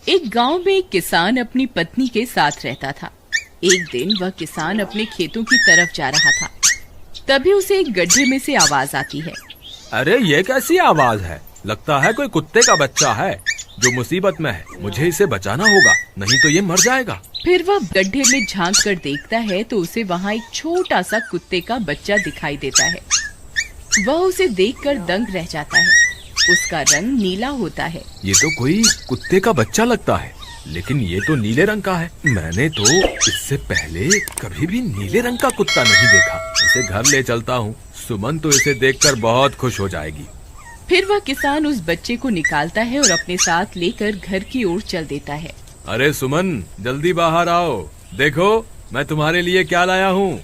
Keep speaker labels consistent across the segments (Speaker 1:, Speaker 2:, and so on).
Speaker 1: एक गांव में एक किसान अपनी पत्नी के साथ रहता था। एक दिन वह किसान अपने खेतों की तरफ जा रहा था। तभी उसे एक गड्ढे में से आवाज आती है।
Speaker 2: अरे ये कैसी आवाज है? लगता है कोई कुत्ते का बच्चा है जो मुसीबत में है। मुझे इसे बचाना होगा, नहीं तो ये मर जाएगा।
Speaker 1: फिर वह गड्ढे में झांक कर देखता है तो उसे वहाँ एक छोटा सा कुत्ते का बच्चा दिखाई देता है। वह उसे देखकर दंग रह जाता है। उसका रंग नीला होता है।
Speaker 2: ये तो कोई कुत्ते का बच्चा लगता है, लेकिन ये तो नीले रंग का है। मैंने तो इससे पहले कभी भी नीले रंग का कुत्ता नहीं देखा। इसे घर ले चलता हूँ। सुमन तो इसे देखकर बहुत खुश हो जाएगी।
Speaker 1: फिर वह किसान उस बच्चे को निकालता है और अपने साथ लेकर घर की ओर चल देता है।
Speaker 2: अरे सुमन, जल्दी बाहर आओ, देखो मैं तुम्हारे लिए क्या लाया हूँ।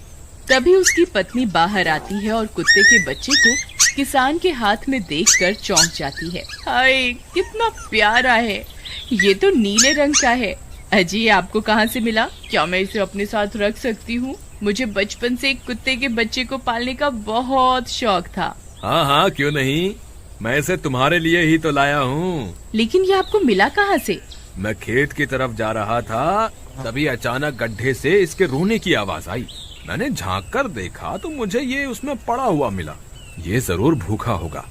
Speaker 1: तभी उसकी पत्नी बाहर आती है और कुत्ते के बच्चे को किसान के हाथ में देखकर चौंक जाती है। हाय, कितना प्यारा है! ये तो नीले रंग का है। अजी, ये आपको कहाँ से मिला? क्या मैं इसे अपने साथ रख सकती हूँ? मुझे बचपन से एक कुत्ते के बच्चे को पालने का बहुत शौक था।
Speaker 2: हाँ हाँ, क्यों नहीं, मैं इसे तुम्हारे लिए ही तो लाया हूँ।
Speaker 1: लेकिन ये आपको मिला कहाँ से?
Speaker 2: मैं खेत की तरफ जा रहा था, तभी अचानक गड्ढे से इसके रोने की आवाज आई। मैंने झांक कर देखा तो मुझे ये उसमें पड़ा हुआ मिला। ये जरूर भूखा होगा,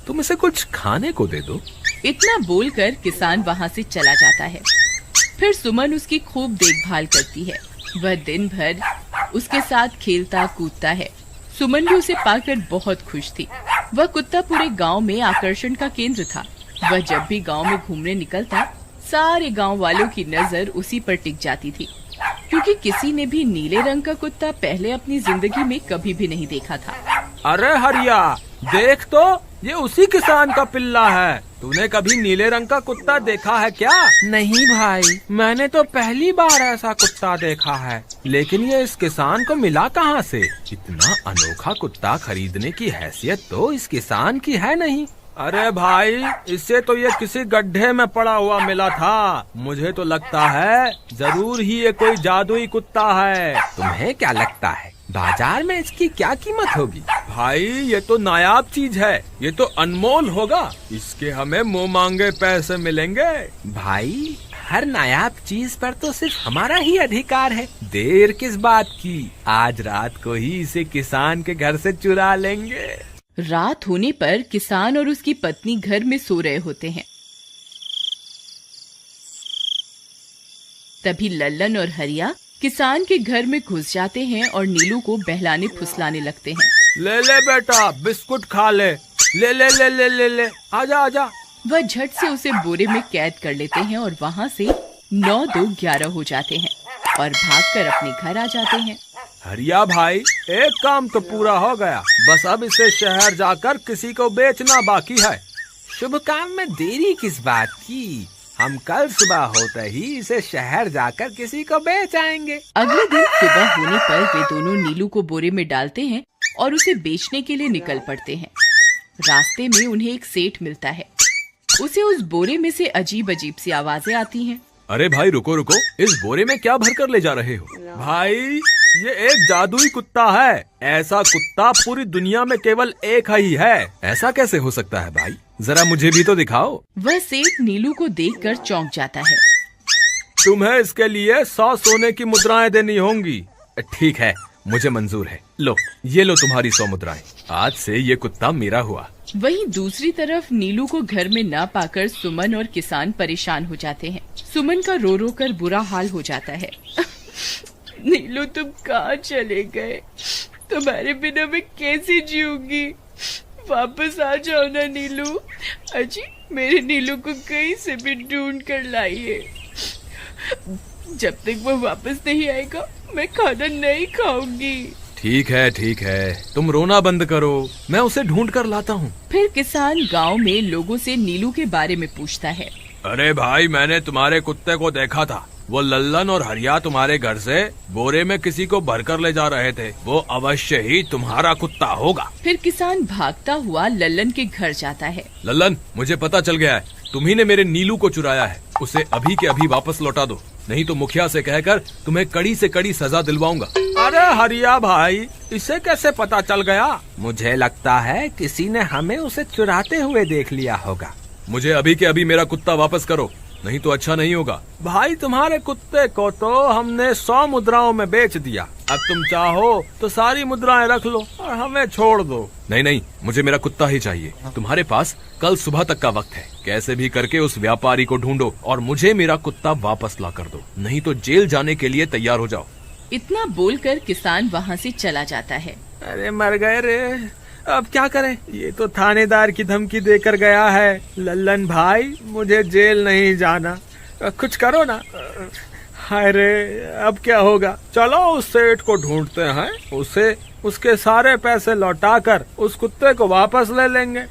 Speaker 2: तुम इसे कुछ खाने को दे दो।
Speaker 1: इतना बोलकर किसान वहाँ से चला जाता है। फिर सुमन उसकी खूब देखभाल करती है। वह दिन भर उसके साथ खेलता कूदता है। सुमन भी उसे पाकर बहुत खुश थी। वह कुत्ता पूरे गांव में आकर्षण का केंद्र था। वह जब भी गांव में घूमने निकलता, सारे गांव वालों की नजर उसी पर टिक जाती थी, क्योंकि किसी ने भी नीले रंग का कुत्ता पहले अपनी जिंदगी में कभी भी नहीं देखा था।
Speaker 2: अरे हरिया, देख तो, ये उसी किसान का पिल्ला है। तूने कभी नीले रंग का कुत्ता देखा है क्या?
Speaker 3: नहीं भाई, मैंने तो पहली बार ऐसा कुत्ता देखा है। लेकिन ये इस किसान को मिला कहाँ से?
Speaker 2: इतना अनोखा कुत्ता खरीदने की हैसियत तो इस किसान की है नहीं।
Speaker 3: अरे भाई, इससे तो ये किसी गड्ढे में पड़ा हुआ मिला था। मुझे तो लगता है जरूर ही ये कोई जादुई कुत्ता है।
Speaker 2: तुम्हें क्या लगता है बाजार में इसकी क्या कीमत होगी?
Speaker 3: भाई, ये तो नायाब चीज है, ये तो अनमोल होगा। इसके हमें मुंह मांगे पैसे मिलेंगे।
Speaker 2: भाई, हर नायाब चीज पर तो सिर्फ हमारा ही अधिकार है। देर किस बात की, आज रात को ही इसे किसान के घर से चुरा लेंगे।
Speaker 1: रात होने पर किसान और उसकी पत्नी घर में सो रहे होते हैं। तभी लल्लन और हरिया किसान के घर में घुस जाते हैं और नीलू को बहलाने फुसलाने लगते हैं।
Speaker 3: ले ले बेटा, बिस्कुट खा ले। ले ले ले ले ले ले, आजा आजा।
Speaker 1: वह झट से उसे बोरे में कैद कर लेते हैं और वहाँ से 9-2-11 हो जाते हैं और भागकर अपने घर आ जाते हैं।
Speaker 3: हरिया भाई, एक काम तो पूरा हो गया, बस अब इसे शहर जाकर किसी को बेचना बाकी है।
Speaker 2: शुभ काम में देरी किस बात की? हम कल सुबह होते ही इसे शहर जाकर किसी को बेच आएंगे।
Speaker 1: अगले दिन सुबह होने पर वे दोनों नीलू को बोरे में डालते हैं और उसे बेचने के लिए निकल पड़ते हैं। रास्ते में उन्हें एक सेठ मिलता है। उसे उस बोरे में से अजीब अजीब सी आवाजें आती हैं।
Speaker 2: अरे भाई, रुको रुको, इस बोरे में क्या भरकर ले जा रहे हो?
Speaker 3: भाई, ये एक जादुई कुत्ता है। ऐसा कुत्ता पूरी दुनिया में केवल एक ही है।
Speaker 2: ऐसा कैसे हो सकता है भाई? जरा मुझे भी तो दिखाओ।
Speaker 1: वह सेठ नीलू को देखकर चौंक जाता है।
Speaker 3: तुम्हें इसके लिए 100 सोने की मुद्राएं देनी होंगी।
Speaker 2: ठीक है, मुझे मंजूर है। लो, ये लो तुम्हारी 100 मुद्राएं। आज से ये कुत्ता मेरा हुआ।
Speaker 1: वहीं दूसरी तरफ नीलू को घर में न पाकर सुमन और किसान परेशान हो जाते हैं। सुमन का रो रो कर बुरा हाल हो जाता है। नीलू, तुम कहाँ चले गए? तुम्हारे बिना मैं कैसे जीऊंगी? वापस आ जाओ ना नीलू। अजी, मेरे नीलू को कहीं से भी ढूंढ कर लाइए। जब तक वो वापस नहीं आएगा, मैं खाना नहीं खाऊंगी।
Speaker 2: ठीक है, तुम रोना बंद करो, मैं उसे ढूंढ कर लाता हूँ।
Speaker 1: फिर किसान गांव में लोगों से नीलू के बारे में पूछता है।
Speaker 3: अरे भाई, मैंने तुम्हारे कुत्ते को देखा था। वो लल्लन और हरिया तुम्हारे घर से बोरे में किसी को भरकर ले जा रहे थे। वो अवश्य ही तुम्हारा कुत्ता होगा।
Speaker 1: फिर किसान भागता हुआ लल्लन के घर जाता है।
Speaker 2: लल्लन, मुझे पता चल गया है, तुम्ही ने मेरे नीलू को चुराया है। उसे अभी के अभी वापस लौटा दो, नहीं तो मुखिया से कहकर तुम्हें कड़ी से कड़ी सजा दिलवाऊंगा।
Speaker 3: अरे हरिया भाई, इसे कैसे पता चल गया?
Speaker 2: मुझे लगता है किसी ने हमें उसे चुराते हुए देख लिया होगा। मुझे अभी के अभी मेरा कुत्ता वापस करो, नहीं तो अच्छा नहीं होगा। भाई तुम्हारे कुत्ते को तो हमने 100 मुद्राओं में बेच दिया, अब तुम चाहो तो सारी मुद्राएं रख लो और हमें छोड़ दो। नहीं नहीं, मुझे मेरा कुत्ता ही चाहिए। तुम्हारे पास कल सुबह तक का वक्त है, कैसे भी करके उस व्यापारी को ढूंढो और मुझे मेरा कुत्ता वापस ला कर दो, नहीं तो जेल जाने के लिए तैयार हो जाओ।
Speaker 1: इतना बोलकर किसान वहाँ से चला जाता है।
Speaker 3: अरे मर गए रे, अब क्या करें, ये तो थानेदार की धमकी देकर गया है। लल्लन भाई मुझे जेल नहीं जाना, कुछ करो ना। हाय रे, अब क्या होगा। चलो उस सेठ को ढूंढते हैं, उसे उसके सारे पैसे लौटाकर उस कुत्ते को वापस ले लेंगे।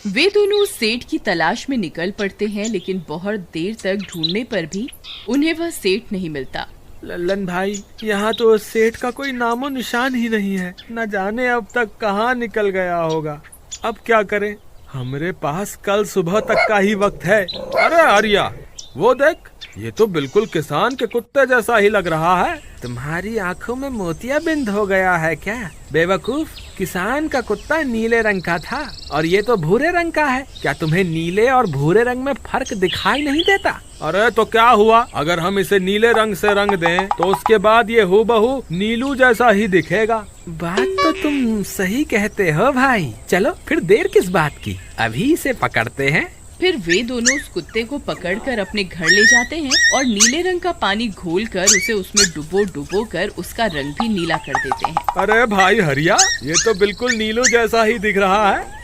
Speaker 1: वे दोनों उस सेठ की तलाश में निकल पड़ते हैं, लेकिन बहुत देर तक ढूंढने पर भी उन्हें वह सेठ नहीं मिलता।
Speaker 3: लल्लन भाई, यहाँ तो उस सेठ का कोई नामो निशान ही नहीं है, न जाने अब तक कहाँ निकल गया होगा। अब क्या करें, हमारे पास कल सुबह तक का ही वक्त है।
Speaker 2: अरे आर्या, वो देख, ये तो बिल्कुल किसान के कुत्ते जैसा ही लग रहा है।
Speaker 3: तुम्हारी आंखों में मोतियाबिंद हो गया है क्या बेवकूफ? किसान का कुत्ता नीले रंग का था और ये तो भूरे रंग का है। क्या तुम्हें नीले और भूरे रंग में फर्क दिखाई नहीं देता?
Speaker 2: अरे तो क्या हुआ, अगर हम इसे नीले रंग से रंग दें तो उसके बाद ये हूबहू नीलू जैसा ही दिखेगा।
Speaker 3: बात तो तुम सही कहते हो भाई। चलो फिर देर किस बात की, अभी इसे पकड़ते हैं।
Speaker 1: फिर वे दोनों उस कुत्ते को पकड़कर अपने घर ले जाते हैं और नीले रंग का पानी घोलकर उसे उसमें डुबो कर उसका रंग भी नीला कर देते हैं।
Speaker 2: अरे भाई हरिया, ये तो बिल्कुल नीलू जैसा ही दिख रहा है।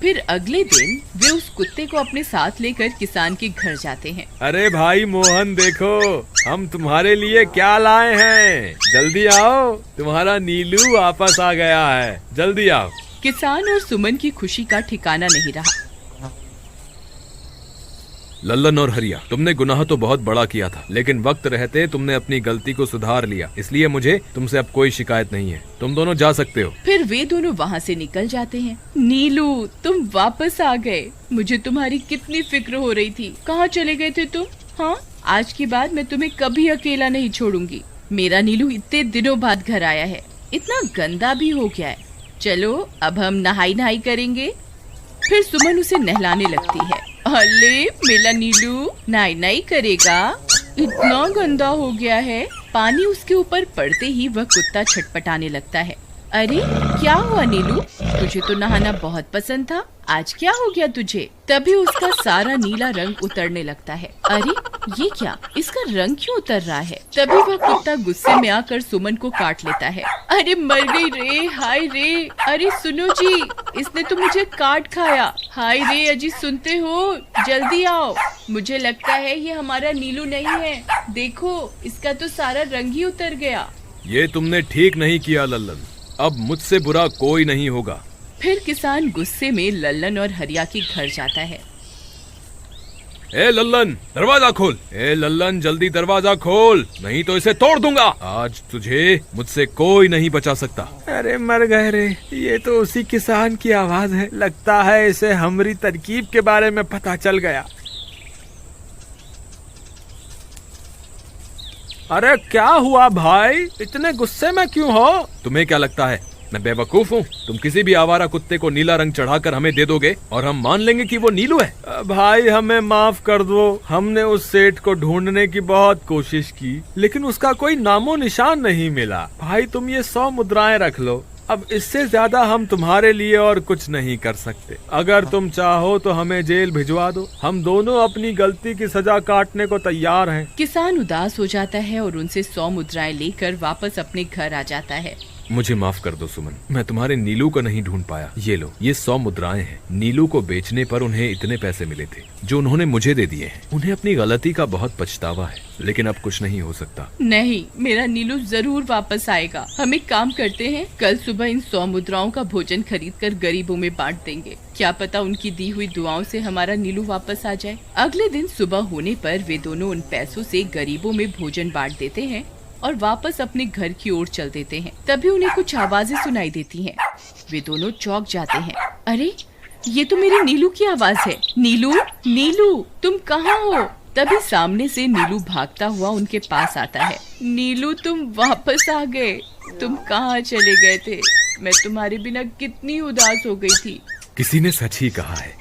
Speaker 1: फिर अगले दिन वे उस कुत्ते को अपने साथ लेकर किसान के घर जाते हैं।
Speaker 2: अरे भाई मोहन, देखो हम तुम्हारे लिए क्या लाए हैं, जल्दी आओ, तुम्हारा नीलू वापस आ गया है, जल्दी आओ।
Speaker 1: किसान और सुमन की खुशी का ठिकाना नहीं रहा।
Speaker 2: लल्लन और हरिया, तुमने गुनाह तो बहुत बड़ा किया था, लेकिन वक्त रहते तुमने अपनी गलती को सुधार लिया, इसलिए मुझे तुमसे अब कोई शिकायत नहीं है। तुम दोनों जा सकते हो।
Speaker 1: फिर वे दोनों वहाँ से निकल जाते हैं। नीलू, तुम वापस आ गए, मुझे तुम्हारी कितनी फिक्र हो रही थी। कहाँ चले गए थे तुम? हाँ, आज के बाद मैं तुम्हें कभी अकेला नहीं छोड़ूंगी। मेरा नीलू इतने दिनों बाद घर आया है, इतना गंदा भी हो गया है। चलो अब हम नहाई करेंगे। फिर सुमन उसे नहलाने लगती है। अले मेरा नीलू नहाई करेगा, इतना गंदा हो गया है। पानी उसके ऊपर पड़ते ही वह कुत्ता छटपटाने लगता है। अरे क्या हुआ नीलू, तुझे तो नहाना बहुत पसंद था, आज क्या हो गया तुझे? तभी उसका सारा नीला रंग उतरने लगता है। अरे ये क्या, इसका रंग क्यों उतर रहा है? तभी वह कुत्ता गुस्से में आकर सुमन को काट लेता है। अरे मर गई रे, हाय रे। अरे सुनो जी, इसने तो मुझे काट खाया। हाय रे अजी, सुनते हो? जल्दी आओ, मुझे लगता है ये हमारा नीलू नहीं है। देखो, इसका तो सारा रंग ही उतर गया।
Speaker 2: ये तुमने ठीक नहीं किया लल्लन, अब मुझसे बुरा कोई नहीं होगा।
Speaker 1: फिर किसान गुस्से में लल्लन और हरिया के घर जाता है।
Speaker 2: ए लल्लन, दरवाजा खोल। ए लल्लन, जल्दी दरवाजा खोल, नहीं तो इसे तोड़ दूंगा। आज तुझे मुझसे कोई नहीं बचा सकता।
Speaker 3: अरे मर गए रे, ये तो उसी किसान की आवाज है। लगता है इसे हमारी तरकीब के बारे में पता चल गया।
Speaker 2: अरे क्या हुआ भाई, इतने गुस्से में क्यों हो? तुम्हें क्या लगता है मैं बेवकूफ हूँ? तुम किसी भी आवारा कुत्ते को नीला रंग चढ़ाकर हमें दे दोगे और हम मान लेंगे कि वो नीलू है?
Speaker 3: भाई हमें माफ कर दो, हमने उस सेठ को ढूंढने की बहुत कोशिश की, लेकिन उसका कोई नामो निशान नहीं मिला। भाई तुम ये 100 मुद्राएं रख लो, अब इससे ज्यादा हम तुम्हारे लिए और कुछ नहीं कर सकते। अगर तुम चाहो तो हमें जेल भिजवा दो, हम दोनों अपनी गलती की सजा काटने को तैयार हैं।
Speaker 1: किसान उदास हो जाता है और उनसे 100 मुद्राएं लेकर वापस अपने घर आ जाता है।
Speaker 2: मुझे माफ कर दो सुमन, मैं तुम्हारे नीलू को नहीं ढूंढ पाया। ये लो, ये 100 मुद्राएं हैं। नीलू को बेचने पर उन्हें इतने पैसे मिले थे जो उन्होंने मुझे दे दिए हैं। उन्हें अपनी गलती का बहुत पछतावा है, लेकिन अब कुछ नहीं हो सकता।
Speaker 1: नहीं, मेरा नीलू जरूर वापस आएगा। हम एक काम करते हैं, कल सुबह इन 100 मुद्राओं का भोजन खरीदकर गरीबों में बांट देंगे। क्या पता उनकी दी हुई दुआओं से हमारा नीलू वापस आ जाए। अगले दिन सुबह होने पर वे दोनों उन पैसों से गरीबों में भोजन बांट देते हैं और वापस अपने घर की ओर चल देते हैं। तभी उन्हें कुछ आवाजें सुनाई देती हैं। वे दोनों चौंक जाते हैं। अरे ये तो मेरे नीलू की आवाज है। नीलू, नीलू तुम कहाँ हो? तभी सामने से नीलू भागता हुआ उनके पास आता है। नीलू तुम वापस आ गए, तुम कहाँ चले गए थे? मैं तुम्हारे बिना कितनी उदास हो गई थी।
Speaker 2: किसी ने सच ही कहा है,